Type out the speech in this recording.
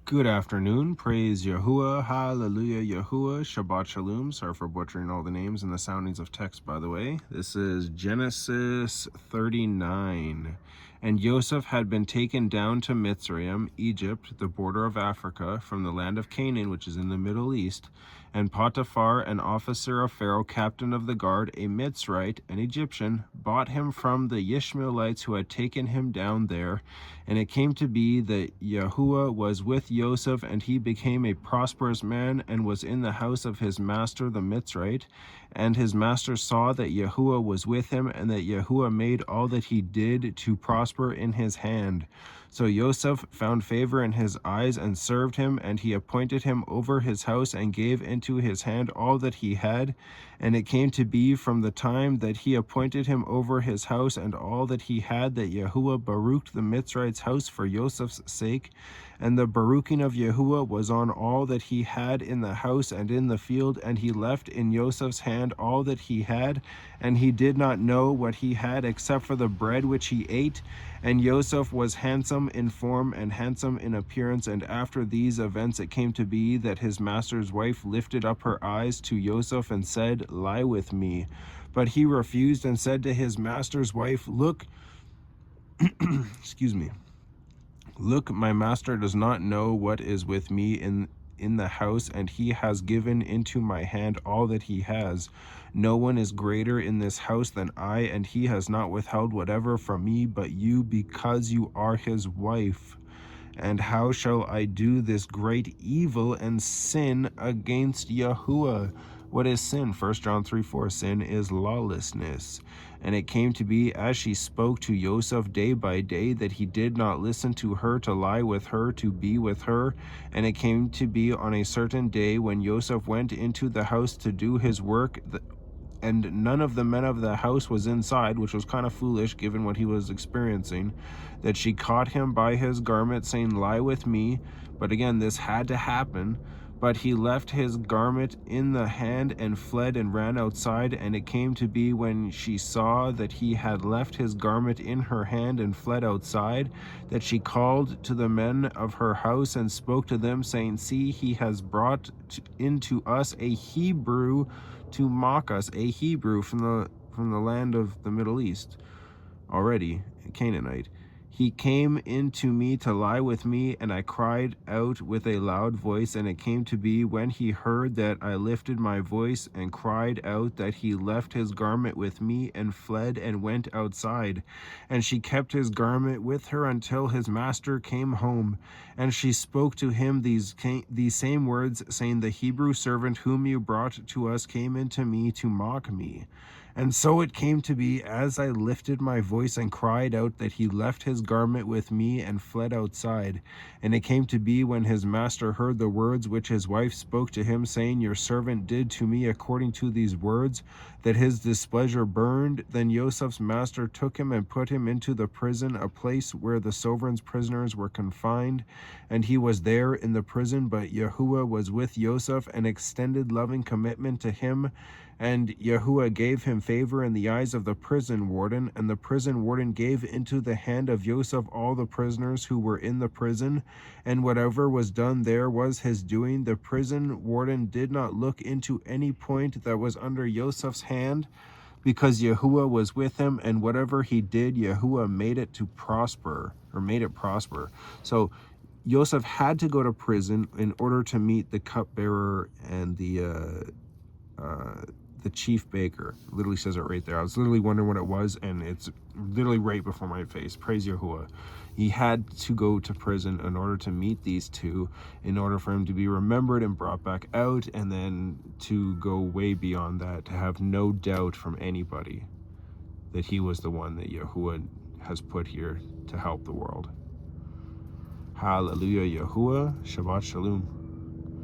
Good afternoon. Praise Yahuah. Hallelujah, Yahuah. Shabbat Shalum. Sorry for butchering all the names and the soundings of text, by the way. This is Genesis 39. And Joseph had been taken down to Mitzrayim, Egypt, the border of Africa, from the land of Canaan, which is in the Middle East. And Potiphar, an officer of Pharaoh, captain of the guard, a Mitzrite, an Egyptian, bought him from the Ishmaelites who had taken him down there. And it came to be that Yahuah was with Joseph, and he became a prosperous man, and was in the house of his master the Mitzrite. And his master saw that Yahuah was with him, and that Yahuah made all that he did to prosper in his hand. So Joseph found favor in his eyes and served him, and he appointed him over his house and gave into his hand all that he had. And it came to be from the time that he appointed him over his house and all that he had, that Yahuah baruched the Mitzrite's house for Joseph's sake. And the baruching of Yahuah was on all that he had in the house and in the field, and he left in Joseph's hand all that he had, and he did not know what he had except for the bread which he ate. And Joseph was handsome in form and handsome in appearance. And after these events it came to be that his master's wife lifted up her eyes to Joseph and said, "Lie with me." But he refused and said to his master's wife, "Look, excuse me. Look, my master does not know what is with me in the house, and he has given into my hand all that he has. No one is greater in this house than I, and he has not withheld whatever from me but you, because you are his wife. And how shall I do this great evil and sin against Yahuah?" What is sin? 1 John 3:4. Sin is lawlessness. And it came to be, as she spoke to Joseph day by day, that he did not listen to her to lie with her, to be with her. And it came to be on a certain day, when Joseph went into the house to do his work, and none of the men of the house was inside, which was kind of foolish given what he was experiencing, that she caught him by his garment, saying, "Lie with me." But again, this had to happen. But he left his garment in the hand and fled and ran outside. And it came to be, when she saw that he had left his garment in her hand and fled outside, that she called to the men of her house and spoke to them, saying, "See, he has brought into us a Hebrew to mock us," a Hebrew from the land of the Middle East, already a Canaanite. "He came in to me to lie with me, and I cried out with a loud voice. And it came to be, when he heard that I lifted my voice and cried out, that he left his garment with me and fled and went outside. And she kept his garment with her until his master came home. And she spoke to him these same words, saying, 'The Hebrew servant whom you brought to us came into me to mock me.' And so it came to be, as I lifted my voice and cried out, that he left his garment with me and fled outside. And it came to be, when his master heard the words which his wife spoke to him, saying, 'Your servant did to me according to these words,' that his displeasure burned. Then Joseph's master took him and put him into the prison, a place where the sovereign's prisoners were confined. And he was there in the prison, but Yahuah was with Joseph and extended loving commitment to him. And Yahuah gave him favor in the eyes of the prison warden, and the prison warden gave into the hand of Joseph all the prisoners who were in the prison, and whatever was done there was his doing. The prison warden did not look into any point that was under Joseph's hand, because Yahuah was with him, and whatever he did, Yahuah made it prosper. So Joseph had to go to prison in order to meet the cupbearer and the chief baker. It literally says it right there. I was literally wondering what it was, and it's literally right before my face. Praise Yahuah. He had to go to prison in order to meet these two, in order for him to be remembered and brought back out, and then to go way beyond that, to have no doubt from anybody that he was the one that Yahuah has put here to help the world. Hallelujah, Yahuah. Shabbat Shalom.